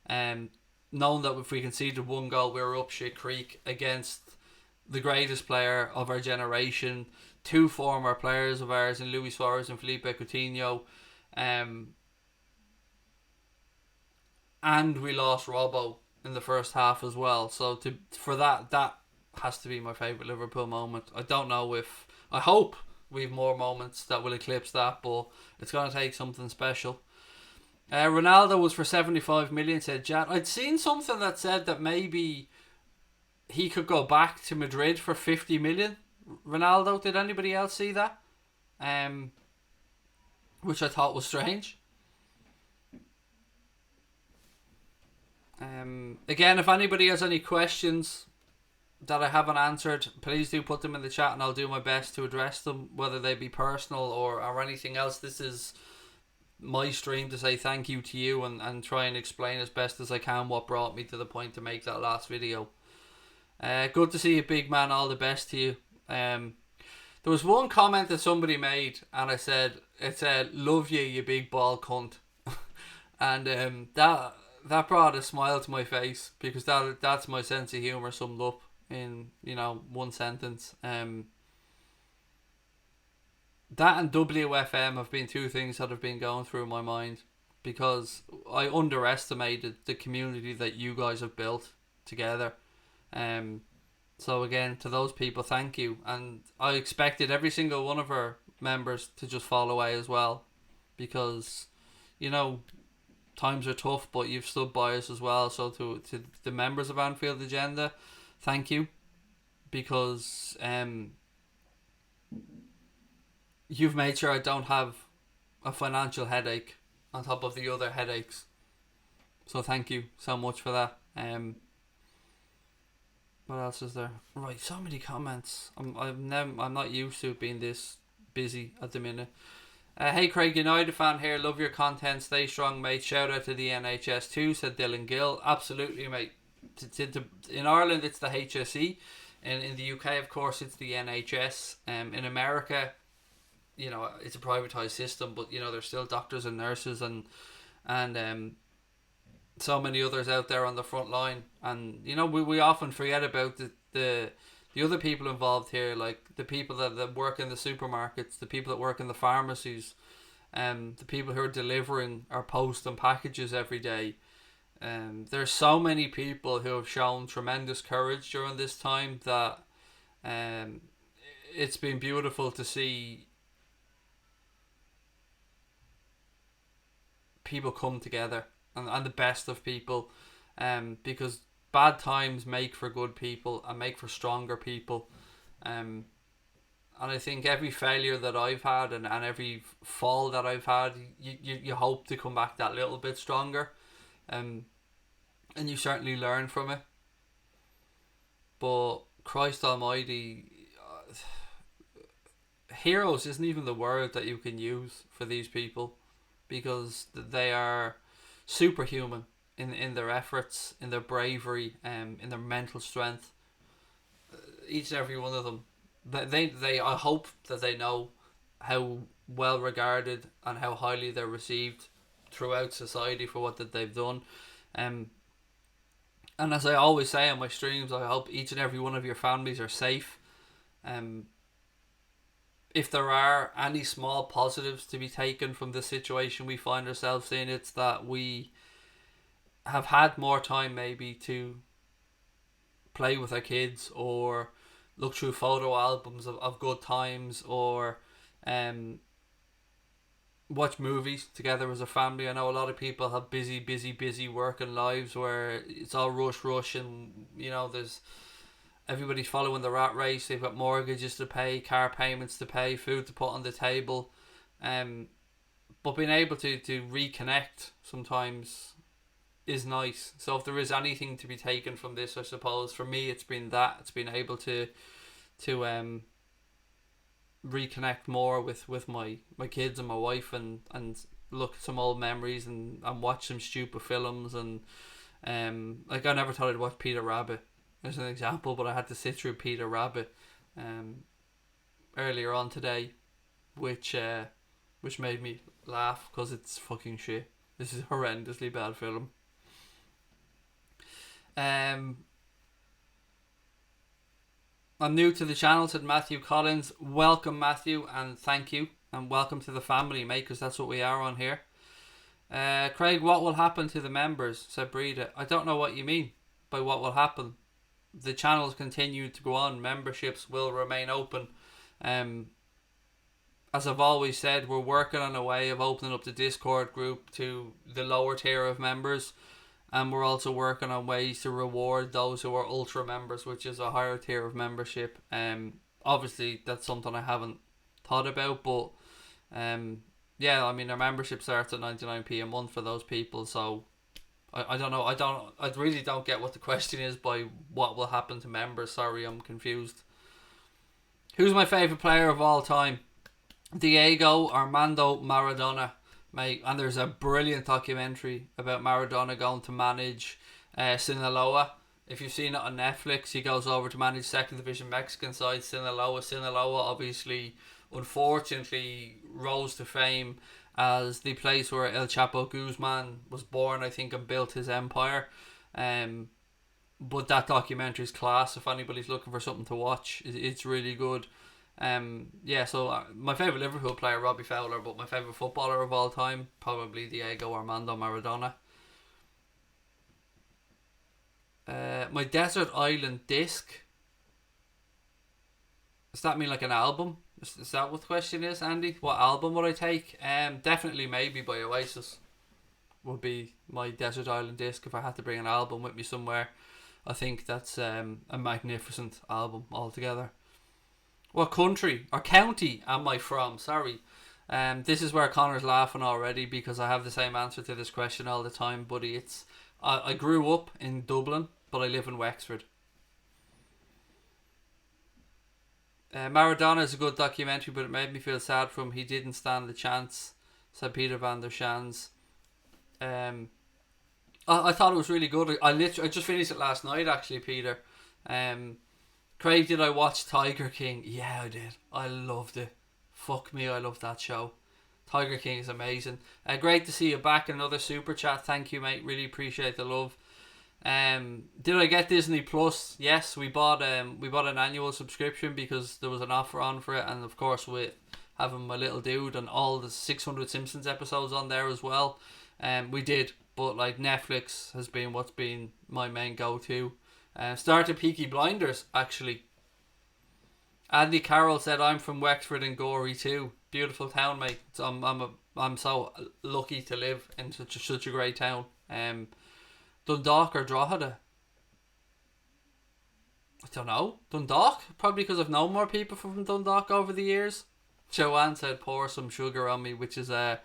knowing that if we conceded one goal, we were up shit creek against the greatest player of our generation, two former players of ours in Luis Suarez and Felipe Coutinho, and we lost Robbo in the first half as well. So for that has to be my favourite Liverpool moment. I don't know I hope we have more moments that will eclipse that, but it's going to take something special. Ronaldo was for 75 million, said Jad. I'd seen something that said that maybe he could go back to Madrid for 50 million. Ronaldo, did anybody else see that? Which I thought was strange. Again, if anybody has any questions that I haven't answered, please do put them in the chat and I'll do my best to address them, whether they be personal or anything else. This is my stream to say thank you to you and try and explain as best as I can what brought me to the point to make that last video. Good to see you, big man. All the best to you. There was one comment that somebody made and it said, love you big ball cunt. And that brought a smile to my face, because that's my sense of humour summed up in, one sentence. That and WFM have been two things that have been going through my mind, because I underestimated the community that you guys have built together. So again, to those people, thank you. And I expected every single one of our members to just fall away as well, because times are tough, but you've stood by us as well. So to the members of Anfield Agenda, thank you, because you've made sure I don't have a financial headache on top of the other headaches. So thank you so much for that. What else is there? Right, so many comments. I'm not used to being this busy at the minute. Hey Craig, United fan here. Love your content. Stay strong, mate. Shout out to the NHS too, said Dylan Gill. Absolutely, mate. In Ireland, it's the HSE, and in the UK, of course, it's the NHS. In America, it's a privatized system, but there's still doctors and nurses and so many others out there on the front line. And we often forget about the other people involved here, like the people that work in the supermarkets, the people that work in the pharmacies, the people who are delivering our post and packages every day. There's so many people who have shown tremendous courage during this time that it's been beautiful to see people come together, and the best of people, because bad times make for good people and make for stronger people. And I think every failure that I've had, and every fall that I've had, you hope to come back that little bit stronger. And you certainly learn from it. But Christ Almighty, heroes isn't even the word that you can use for these people, because they are superhuman in their efforts, in their bravery, in their mental strength. Each and every one of them. They I hope that they know how well regarded and how highly they're received throughout society for what that they've done. And as I always say on my streams, I hope each and every one of your families are safe. If there are any small positives to be taken from the situation we find ourselves in, it's that we have had more time maybe to play with our kids, or look through photo albums of good times, or watch movies together as a family. I know a lot of people have busy working lives where it's all rush, and there's everybody's following the rat race. They've got mortgages to pay, car payments to pay, food to put on the table. But being able to reconnect sometimes is nice. So if there is anything to be taken from this, I suppose for me it's been that. It's been able to reconnect more with my kids and my wife, and look at some old memories, and watch some stupid films, and like I never thought I'd watch Peter Rabbit as an example, but I had to sit through Peter Rabbit earlier on today, which made me laugh because it's fucking shit. This is a horrendously bad film. I'm new to the channel, said Matthew Collins. Welcome, Matthew, and thank you, and welcome to the family, mate, because that's what we are on here. Craig, what will happen to the members, said Breda. I don't know what you mean by what will happen. The channels continue to go on. Memberships will remain open. As I've always said, we're working on a way of opening up the Discord group to the lower tier of members, and we're also working on ways to reward those who are ultra members, which is a higher tier of membership. Obviously that's something I haven't thought about, but yeah, I mean, our membership starts at 99p a month for those people, so I don't know. I really don't get what the question is by what will happen to members. Sorry, I'm confused. Who's my favourite player of all time? Diego Armando Maradona, mate. And there's a brilliant documentary about Maradona going to manage Sinaloa. If you've seen it on Netflix, he goes over to manage second division Mexican side Sinaloa. Sinaloa obviously, unfortunately, rose to fame as the place where El Chapo Guzman was born, I think, and built his empire. But that documentary is class. If anybody's looking for something to watch, it's really good. Yeah, so my favourite Liverpool player, Robbie Fowler, but my favourite footballer of all time, probably Diego Armando Maradona. My desert island disc. Does that mean like an album? Is that what the question is, Andy? What album would I take? Definitely Maybe by Oasis would be my desert island disc if I had to bring an album with me somewhere. I think that's a magnificent album altogether. What country or county am I from? Sorry. This is where Connor's laughing already because I have the same answer to this question all the time, buddy. It's I grew up in Dublin, but I live in Wexford. Maradona is a good documentary, but it made me feel sad for him. He didn't stand the chance, said Peter van der Shans. I thought it was really good. I just finished it last night, actually, Peter. Craig, did I watch Tiger King? Yeah, I did. I loved it. Fuck me, I love that show. Tiger King is amazing. Great to see you back. Another super chat. Thank you, mate. Really appreciate the love. Did I get Disney Plus? Yes, we bought an annual subscription because there was an offer on for it, and of course with having my little dude and all the 600 Simpsons episodes on there as well. We did, but like Netflix has been what's been my main go-to. Started Peaky Blinders actually. Andy Carroll said, "I'm from Wexford and Gorey too. Beautiful town, mate. So I'm so lucky to live in such a great town." Dundalk or Drogheda? I don't know. Dundalk? Probably because I've known more people from Dundalk over the years. Joanne said, "Pour some sugar on me," which is a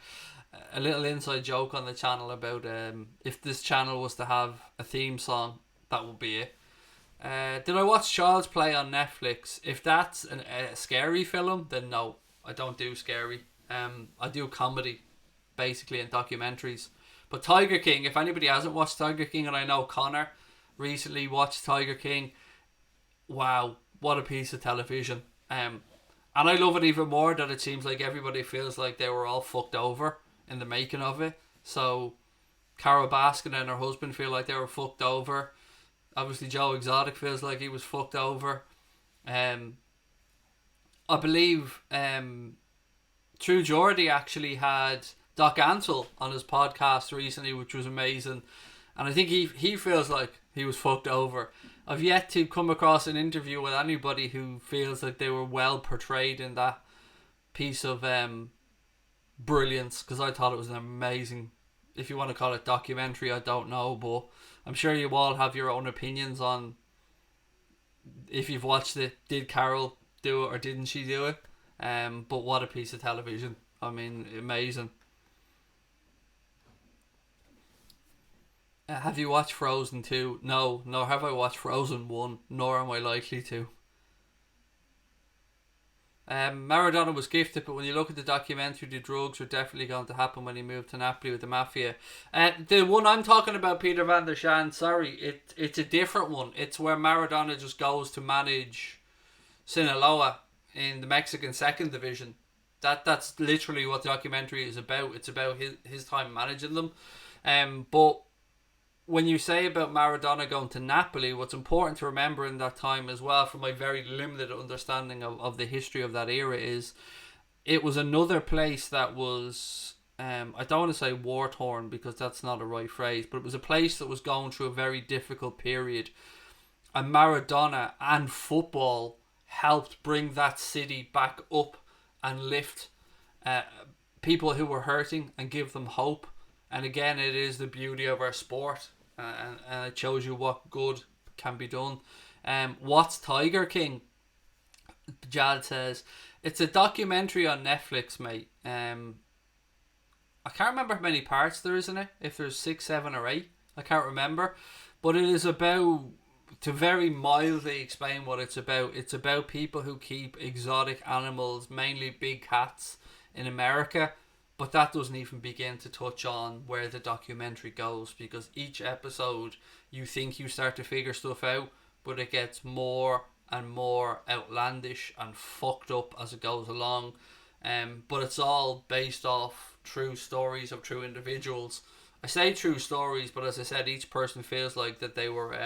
little inside joke on the channel about if this channel was to have a theme song, that would be it. Did I watch Child's Play on Netflix? If that's a scary film, then no, I don't do scary. I do comedy, basically, and documentaries. But Tiger King, if anybody hasn't watched Tiger King, and I know Connor recently watched Tiger King, wow, what a piece of television. And I love it even more that it seems like everybody feels like they were all fucked over in the making of it. So Carol Baskin and her husband feel like they were fucked over. Obviously, Joe Exotic feels like he was fucked over. I believe True Geordie actually had Doc Ansel on his podcast recently, which was amazing. And I think he feels like he was fucked over. I've yet to come across an interview with anybody who feels like they were well portrayed in that piece of brilliance, because I thought it was an amazing, if you want to call it documentary, I don't know, but I'm sure you all have your own opinions on if you've watched it. Did Carol do it or didn't she do it? But what a piece of television. I mean, amazing. Have you watched Frozen 2? No, nor have I watched Frozen 1, nor am I likely to. Maradona was gifted, but when you look at the documentary, the drugs were definitely going to happen when he moved to Napoli with the Mafia. The one I'm talking about, Peter van der Shan, sorry, it's a different one. It's where Maradona just goes to manage Sinaloa in the Mexican second division. That's literally what the documentary is about. It's about his time managing them. But when you say about Maradona going to Napoli, what's important to remember in that time as well, from my very limited understanding of the history of that era, is it was another place that was, I don't want to say war-torn because that's not a right phrase, but it was a place that was going through a very difficult period. And Maradona and football helped bring that city back up and lift people who were hurting and give them hope. And again, it is the beauty of our sport. And it shows you what good can be done. What's Tiger King? Jad says it's a documentary on Netflix, mate. I can't remember how many parts there is in it. If there's 6, 7 or 8, I can't remember. But it is about, to very mildly explain what it's about people who keep exotic animals, mainly big cats, in America. But that doesn't even begin to touch on where the documentary goes, because each episode you think you start to figure stuff out, but it gets more and more outlandish and fucked up as it goes along. But it's all based off true stories of true individuals. I say true stories, but as I said, each person feels like that they were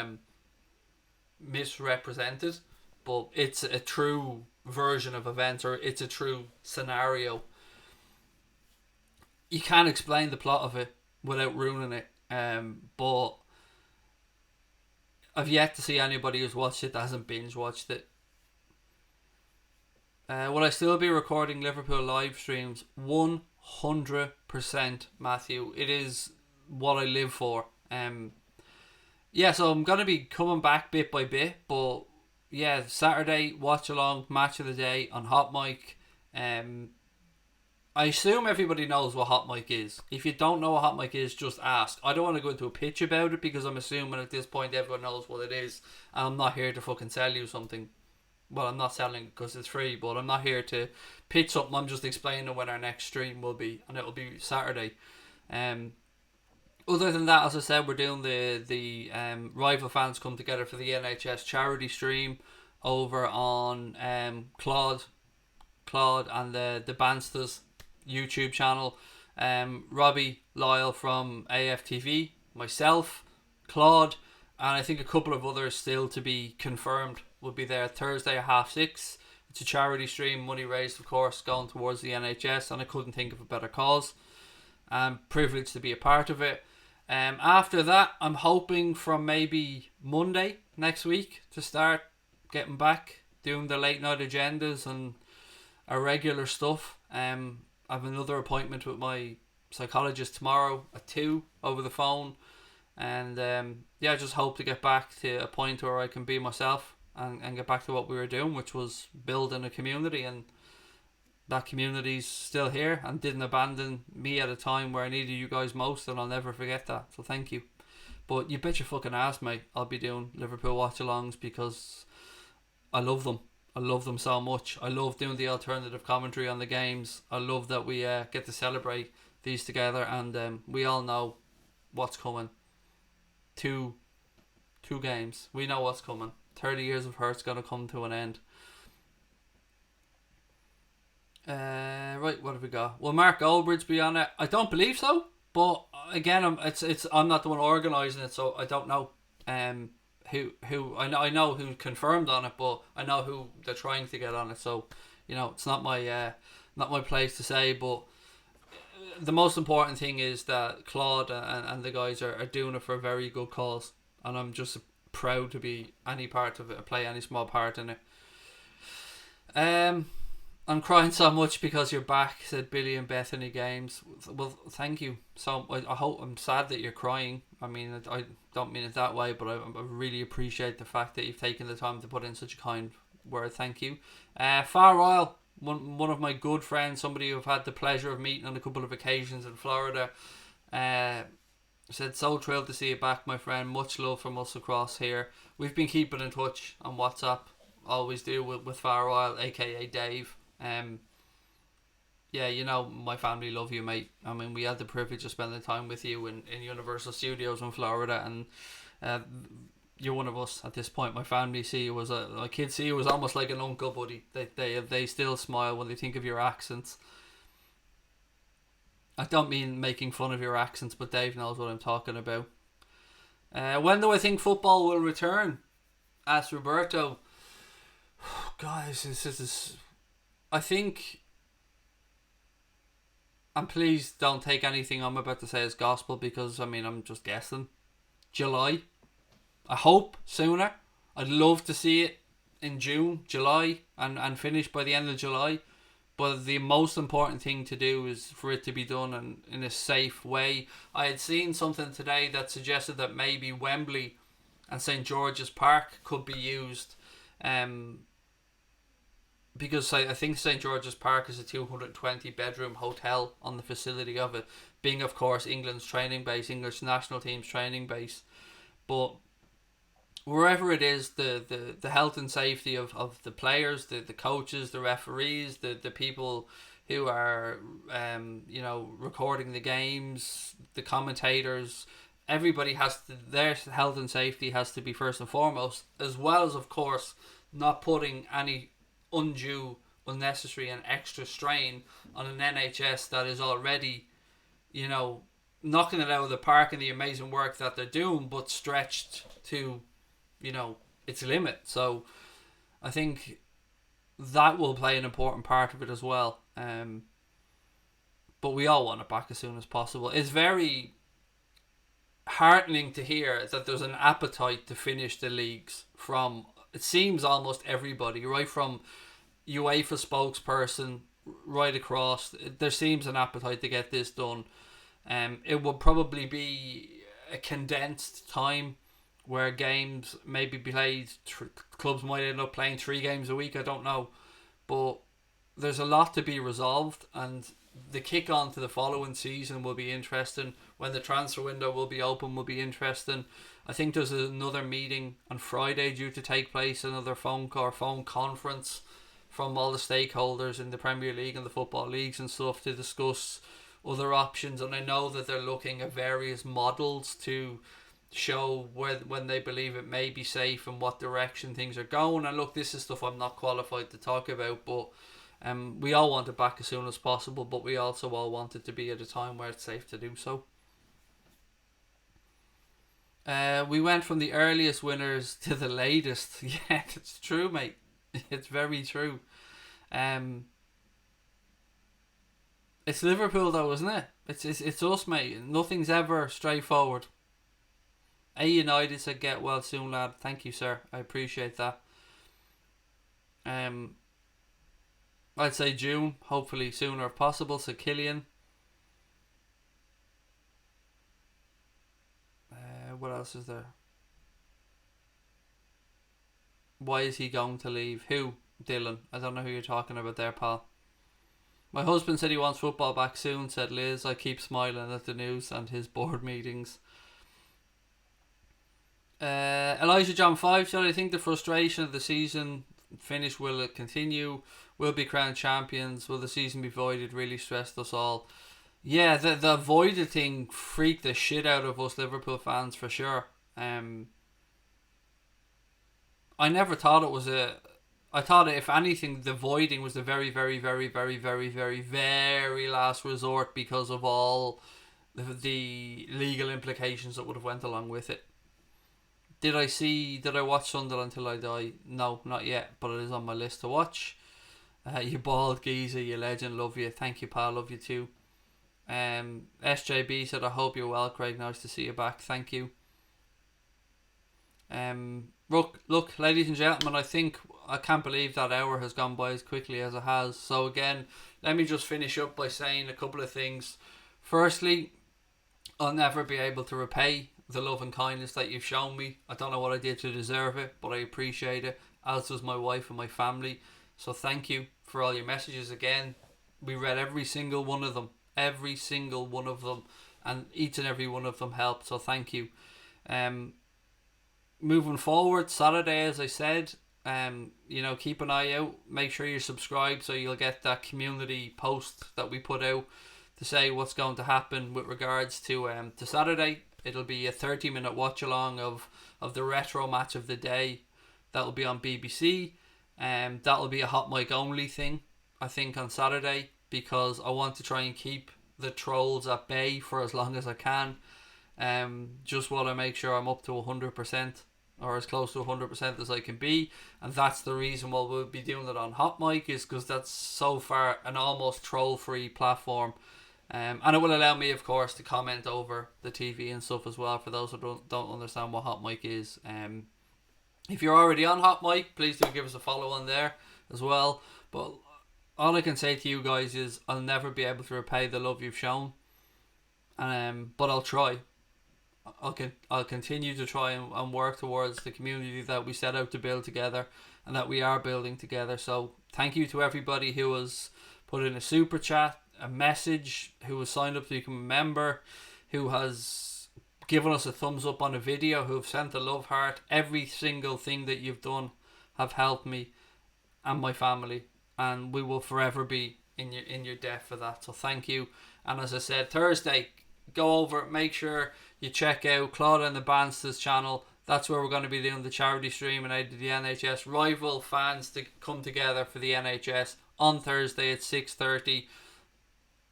misrepresented. But it's a true version of events, or it's a true scenario. You can't explain the plot of it without ruining it. But I've yet to see anybody who's watched it that hasn't binge watched it. Will I still be recording Liverpool live streams? 100%, Matthew. It is what I live for. Yeah, so I'm going to be coming back bit by bit. But yeah, Saturday, watch along, match of the day on Hot Mic. I assume everybody knows what Hot Mic is. If you don't know what Hot Mic is, just ask. I don't want to go into a pitch about it because I'm assuming at this point everyone knows what it is. And I'm not here to fucking sell you something. Well, I'm not selling it because it's free, but I'm not here to pitch something. I'm just explaining when our next stream will be, and it will be Saturday. Other than that, as I said, we're doing the rival fans come together for the NHS charity stream over on Claude and the Bansters YouTube channel. Robbie Lyle from AFTV, myself, Claude, and I think a couple of others still to be confirmed will be there Thursday at 6:30. It's a charity stream, money raised, of course, going towards the NHS, and I couldn't think of a better cause. I'm privileged to be a part of it. After that, I'm hoping from maybe Monday next week to start getting back, doing the late night agendas and our regular stuff. I have another appointment with my psychologist tomorrow at 2 over the phone. And I just hope to get back to a point where I can be myself and get back to what we were doing, which was building a community. And that community's still here and didn't abandon me at a time where I needed you guys most, and I'll never forget that. So thank you. But you bet your fucking ass, mate, I'll be doing Liverpool watch-alongs because I love them. I love them so much. I love doing the alternative commentary on the games. I love that we get to celebrate these together, and we all know what's coming. Two games. We know what's coming. 30 years of hurt's going to come to an end. Right, what have we got? Will Mark Goldbridge be on it? I don't believe so, but again, I'm not the one organising it, so I don't know who I know who confirmed on it, but I know who they're trying to get on it, so it's not my place to say. But the most important thing is that Claude and the guys are doing it for a very good cause, and I'm just proud to be any part of it, play any small part in it. I'm crying so much because you're back, said Billy and Bethany Games. Well, thank you. So I'm sad that you're crying. I mean, I don't mean it that way, but I really appreciate the fact that you've taken the time to put in such a kind word. Thank you. Far Royal, one of my good friends, somebody who I've had the pleasure of meeting on a couple of occasions in Florida, said, so thrilled to see you back, my friend. Much love from us across here. We've been keeping in touch on WhatsApp. Always do with Far Royal, aka Dave. My family love you, mate. I mean, we had the privilege of spending time with you in Universal Studios in Florida, and you're one of us at this point. My family see you my kids see you as almost like an uncle, buddy. They still smile when they think of your accents. I don't mean making fun of your accents, but Dave knows what I'm talking about. When do I think football will return? Asked Roberto. Guys, this is... I think, and please don't take anything I'm about to say as gospel, because I'm just guessing. July. I hope sooner. I'd love to see it in June, July, and finish by the end of July. But the most important thing to do is for it to be done in a safe way. I had seen something today that suggested that maybe Wembley and St. George's Park could be used. Because I think St. George's Park is a 220 bedroom hotel on the facility of it, being of course England's training base, English national team's training base. But wherever it is, the health and safety of the players, the coaches, the referees, the people who are recording the games, the commentators, everybody their health and safety has to be first and foremost, as well as of course not putting any undue, unnecessary and extra strain on an NHS that is already, knocking it out of the park in the amazing work that they're doing, but stretched to, its limit. So I think that will play an important part of it as well. But we all want it back as soon as possible. It's very heartening to hear that there's an appetite to finish the leagues from, it seems, almost everybody, right from UEFA spokesperson right across. There seems an appetite to get this done. It will probably be a condensed time where games maybe played, clubs might end up playing 3 games a week, I don't know, but there's a lot to be resolved, and the kick on to the following season will be interesting. When the transfer window will be open will be interesting. I think there's another meeting on Friday due to take place, another phone conference from all the stakeholders in the Premier League and the football leagues and stuff to discuss other options. And I know that they're looking at various models to show when they believe it may be safe and what direction things are going. And look, this is stuff I'm not qualified to talk about, but we all want it back as soon as possible, but we also all want it to be at a time where it's safe to do so. We went from the earliest winners to the latest. Yeah, it's true, mate. It's very true. Um, it's Liverpool though, isn't it? It's us, mate. Nothing's ever straightforward. A United said get well soon, lad. Thank you, sir. I appreciate that. Um, I'd say June, hopefully sooner if possible. So Kylian. What else is there? Why is he going to leave? Who? Dylan. I don't know who you're talking about there, pal. My husband said he wants football back soon, said Liz. I keep smiling at the news and his board meetings. Elijah John 5 said, I think the frustration of the season finish, will it continue? Will be crowned champions? Will the season be voided? Really stressed us all. Yeah, the voided thing freaked the shit out of us Liverpool fans for sure. I never thought it was a. I thought if anything, the voiding was the very, very, very, very, very, very, very last resort because of all the legal implications that would have went along with it. Did I watch Sunderland Till I Die? No, not yet, but it is on my list to watch. You bald geezer, you legend, love you. Thank you, pal, love you too. SJB said, I hope you're well, Craig. Nice to see you back. Thank you. Look, ladies and gentlemen, I can't believe that hour has gone by as quickly as it has. So again, let me just finish up by saying a couple of things. Firstly, I'll never be able to repay the love and kindness that you've shown me. I don't know what I did to deserve it, but I appreciate it, as does my wife and my family. So thank you for all your messages again. We read every single one of them, and each and every one of them helped, so thank you. Moving forward, Saturday, as I said, keep an eye out. Make sure you're subscribed so you'll get that community post that we put out to say what's going to happen with regards to Saturday. It'll be a 30-minute watch along of the retro match of the day. That'll be on BBC. That'll be a hot mic only thing, I think, on Saturday, because I want to try and keep the trolls at bay for as long as I can. Just while I make sure I'm up to 100%, or as close to 100% as I can be. And that's the reason why we'll be doing it on hot mic, is because that's so far an almost troll free platform. And it will allow me, of course, to comment over the TV and stuff as well, for those who don't understand what hot mic is. If you're already on hot mic, please do give us a follow on there as well. But all I can say to you guys is I'll never be able to repay the love you've shown. But I'll try. I'll continue to try and work towards the community that we set out to build together, and that we are building together. So thank you to everybody who has put in a super chat, a message, who has signed up to become a member, who has given us a thumbs up on a video, who have sent a love heart. Every single thing that you've done have helped me and my family, and we will forever be in your debt for that. So thank you. And as I said, Thursday, go over, make sure you check out Claude and the Bandsters channel. That's where we're going to be doing the charity stream and out of the NHS. Rival fans to come together for the NHS on Thursday at 6:30.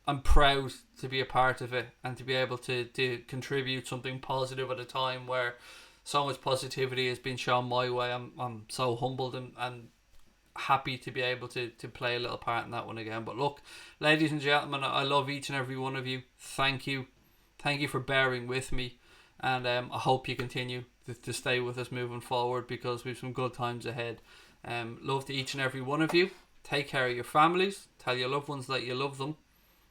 I'm proud to be a part of it and to be able to contribute something positive at a time where so much positivity has been shown my way. I'm so humbled and happy to be able to play a little part in that one again. But look, ladies and gentlemen, I love each and every one of you. Thank you for bearing with me, and I hope you continue to stay with us moving forward, because we've some good times ahead. Love to each and every one of you. Take care of your families, tell your loved ones that you love them,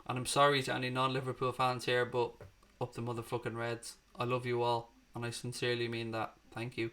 and I'm sorry to any non-Liverpool fans here, but up the motherfucking Reds. I love you all, and I sincerely mean that. Thank you.